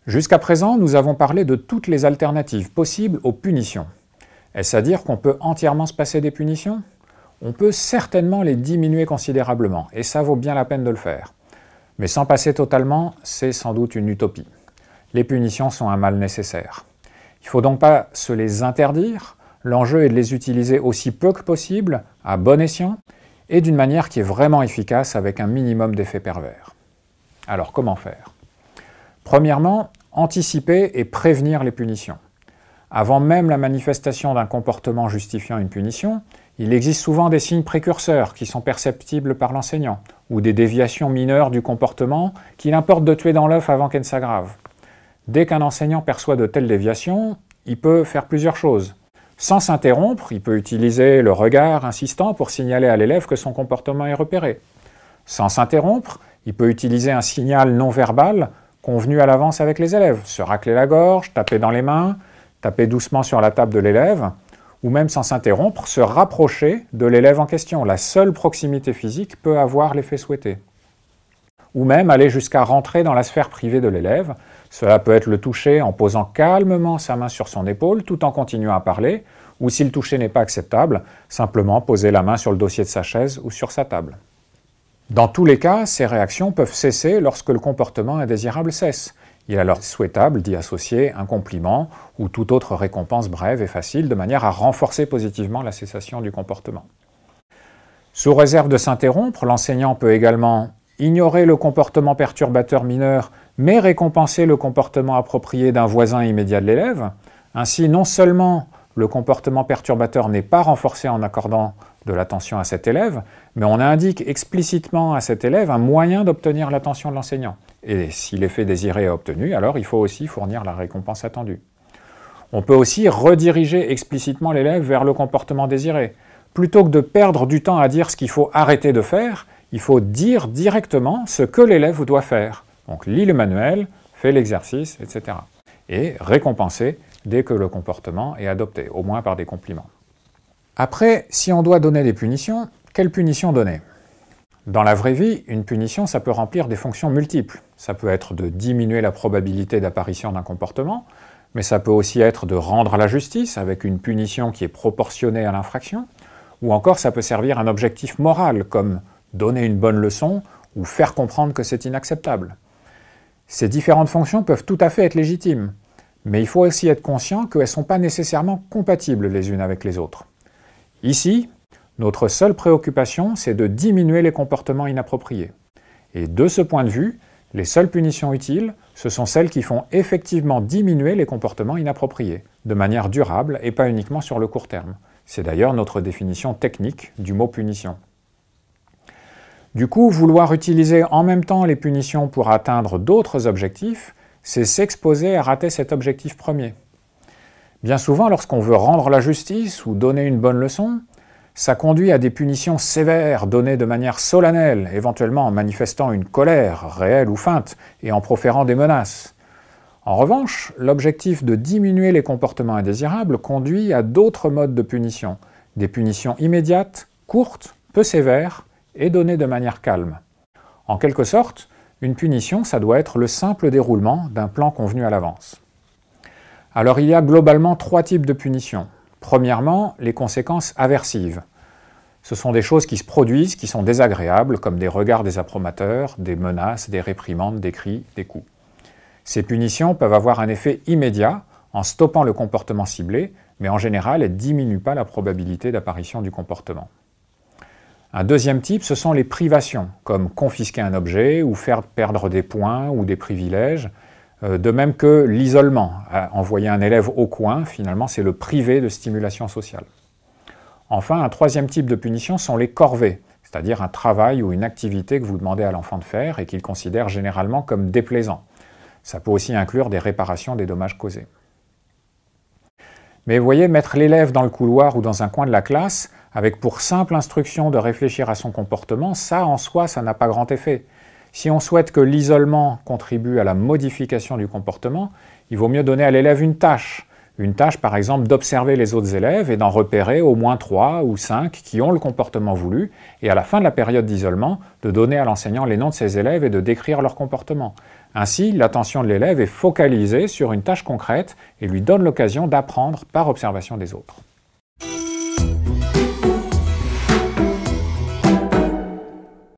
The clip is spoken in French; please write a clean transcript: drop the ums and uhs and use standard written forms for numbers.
Jusqu'à présent, nous avons parlé de toutes les alternatives possibles aux punitions. Est-ce à dire qu'on peut entièrement se passer des punitions? On peut certainement les diminuer considérablement, et ça vaut bien la peine de le faire. Mais s'en passer totalement, c'est sans doute une utopie. Les punitions sont un mal nécessaire. Il ne faut donc pas se les interdire, l'enjeu est de les utiliser aussi peu que possible, à bon escient, et d'une manière qui est vraiment efficace avec un minimum d'effets pervers. Alors comment faire? Premièrement, anticiper et prévenir les punitions. Avant même la manifestation d'un comportement justifiant une punition, il existe souvent des signes précurseurs qui sont perceptibles par l'enseignant, ou des déviations mineures du comportement qu'il importe de tuer dans l'œuf avant qu'elle ne s'aggrave. Dès qu'un enseignant perçoit de telles déviations, il peut faire plusieurs choses. Sans s'interrompre, il peut utiliser le regard insistant pour signaler à l'élève que son comportement est repéré. Sans s'interrompre, il peut utiliser un signal non verbal convenu à l'avance avec les élèves, se racler la gorge, taper dans les mains, taper doucement sur la table de l'élève, ou même sans s'interrompre, se rapprocher de l'élève en question. La seule proximité physique peut avoir l'effet souhaité. Ou même aller jusqu'à rentrer dans la sphère privée de l'élève. Cela peut être le toucher en posant calmement sa main sur son épaule tout en continuant à parler, ou si le toucher n'est pas acceptable, simplement poser la main sur le dossier de sa chaise ou sur sa table. Dans tous les cas, ces réactions peuvent cesser lorsque le comportement indésirable cesse. Il est alors souhaitable d'y associer un compliment ou toute autre récompense brève et facile de manière à renforcer positivement la cessation du comportement. Sous réserve de s'interrompre, l'enseignant peut également ignorer le comportement perturbateur mineur mais récompenser le comportement approprié d'un voisin immédiat de l'élève. Ainsi, non seulement le comportement perturbateur n'est pas renforcé en accordant de l'attention à cet élève, mais on indique explicitement à cet élève un moyen d'obtenir l'attention de l'enseignant. Et si l'effet désiré est obtenu, alors il faut aussi fournir la récompense attendue. On peut aussi rediriger explicitement l'élève vers le comportement désiré. Plutôt que de perdre du temps à dire ce qu'il faut arrêter de faire, il faut dire directement ce que l'élève doit faire. Donc lis le manuel, fais l'exercice, etc. Et récompenser dès que le comportement est adopté, au moins par des compliments. Après, si on doit donner des punitions, quelles punitions donner? Dans la vraie vie, une punition, ça peut remplir des fonctions multiples. Ça peut être de diminuer la probabilité d'apparition d'un comportement, mais ça peut aussi être de rendre la justice avec une punition qui est proportionnée à l'infraction, ou encore ça peut servir un objectif moral, comme donner une bonne leçon ou faire comprendre que c'est inacceptable. Ces différentes fonctions peuvent tout à fait être légitimes, mais il faut aussi être conscient qu'elles ne sont pas nécessairement compatibles les unes avec les autres. Ici, notre seule préoccupation, c'est de diminuer les comportements inappropriés. Et de ce point de vue, les seules punitions utiles, ce sont celles qui font effectivement diminuer les comportements inappropriés, de manière durable et pas uniquement sur le court terme. C'est d'ailleurs notre définition technique du mot punition. Du coup, vouloir utiliser en même temps les punitions pour atteindre d'autres objectifs, c'est s'exposer à rater cet objectif premier. Bien souvent, lorsqu'on veut rendre la justice ou donner une bonne leçon, ça conduit à des punitions sévères données de manière solennelle, éventuellement en manifestant une colère réelle ou feinte et en proférant des menaces. En revanche, l'objectif de diminuer les comportements indésirables conduit à d'autres modes de punition, des punitions immédiates, courtes, peu sévères et données de manière calme. En quelque sorte, une punition, ça doit être le simple déroulement d'un plan convenu à l'avance. Alors il y a globalement 3 types de punitions. Premièrement, les conséquences aversives. Ce sont des choses qui se produisent, qui sont désagréables, comme des regards désapprobateurs, des menaces, des réprimandes, des cris, des coups. Ces punitions peuvent avoir un effet immédiat en stoppant le comportement ciblé, mais en général, elles ne diminuent pas la probabilité d'apparition du comportement. Un deuxième type, ce sont les privations, comme confisquer un objet ou faire perdre des points ou des privilèges, de même que l'isolement. Envoyer un élève au coin, finalement, c'est le priver de stimulation sociale. Enfin, un troisième type de punition sont les corvées, c'est-à-dire un travail ou une activité que vous demandez à l'enfant de faire et qu'il considère généralement comme déplaisant. Ça peut aussi inclure des réparations des dommages causés. Mais vous voyez, mettre l'élève dans le couloir ou dans un coin de la classe, avec pour simple instruction de réfléchir à son comportement, ça en soi, ça n'a pas grand effet. Si on souhaite que l'isolement contribue à la modification du comportement, il vaut mieux donner à l'élève une tâche Une tâche par exemple d'observer les autres élèves et d'en repérer au moins 3 ou 5 qui ont le comportement voulu, et à la fin de la période d'isolement, de donner à l'enseignant les noms de ces élèves et de décrire leur comportement. Ainsi, l'attention de l'élève est focalisée sur une tâche concrète et lui donne l'occasion d'apprendre par observation des autres.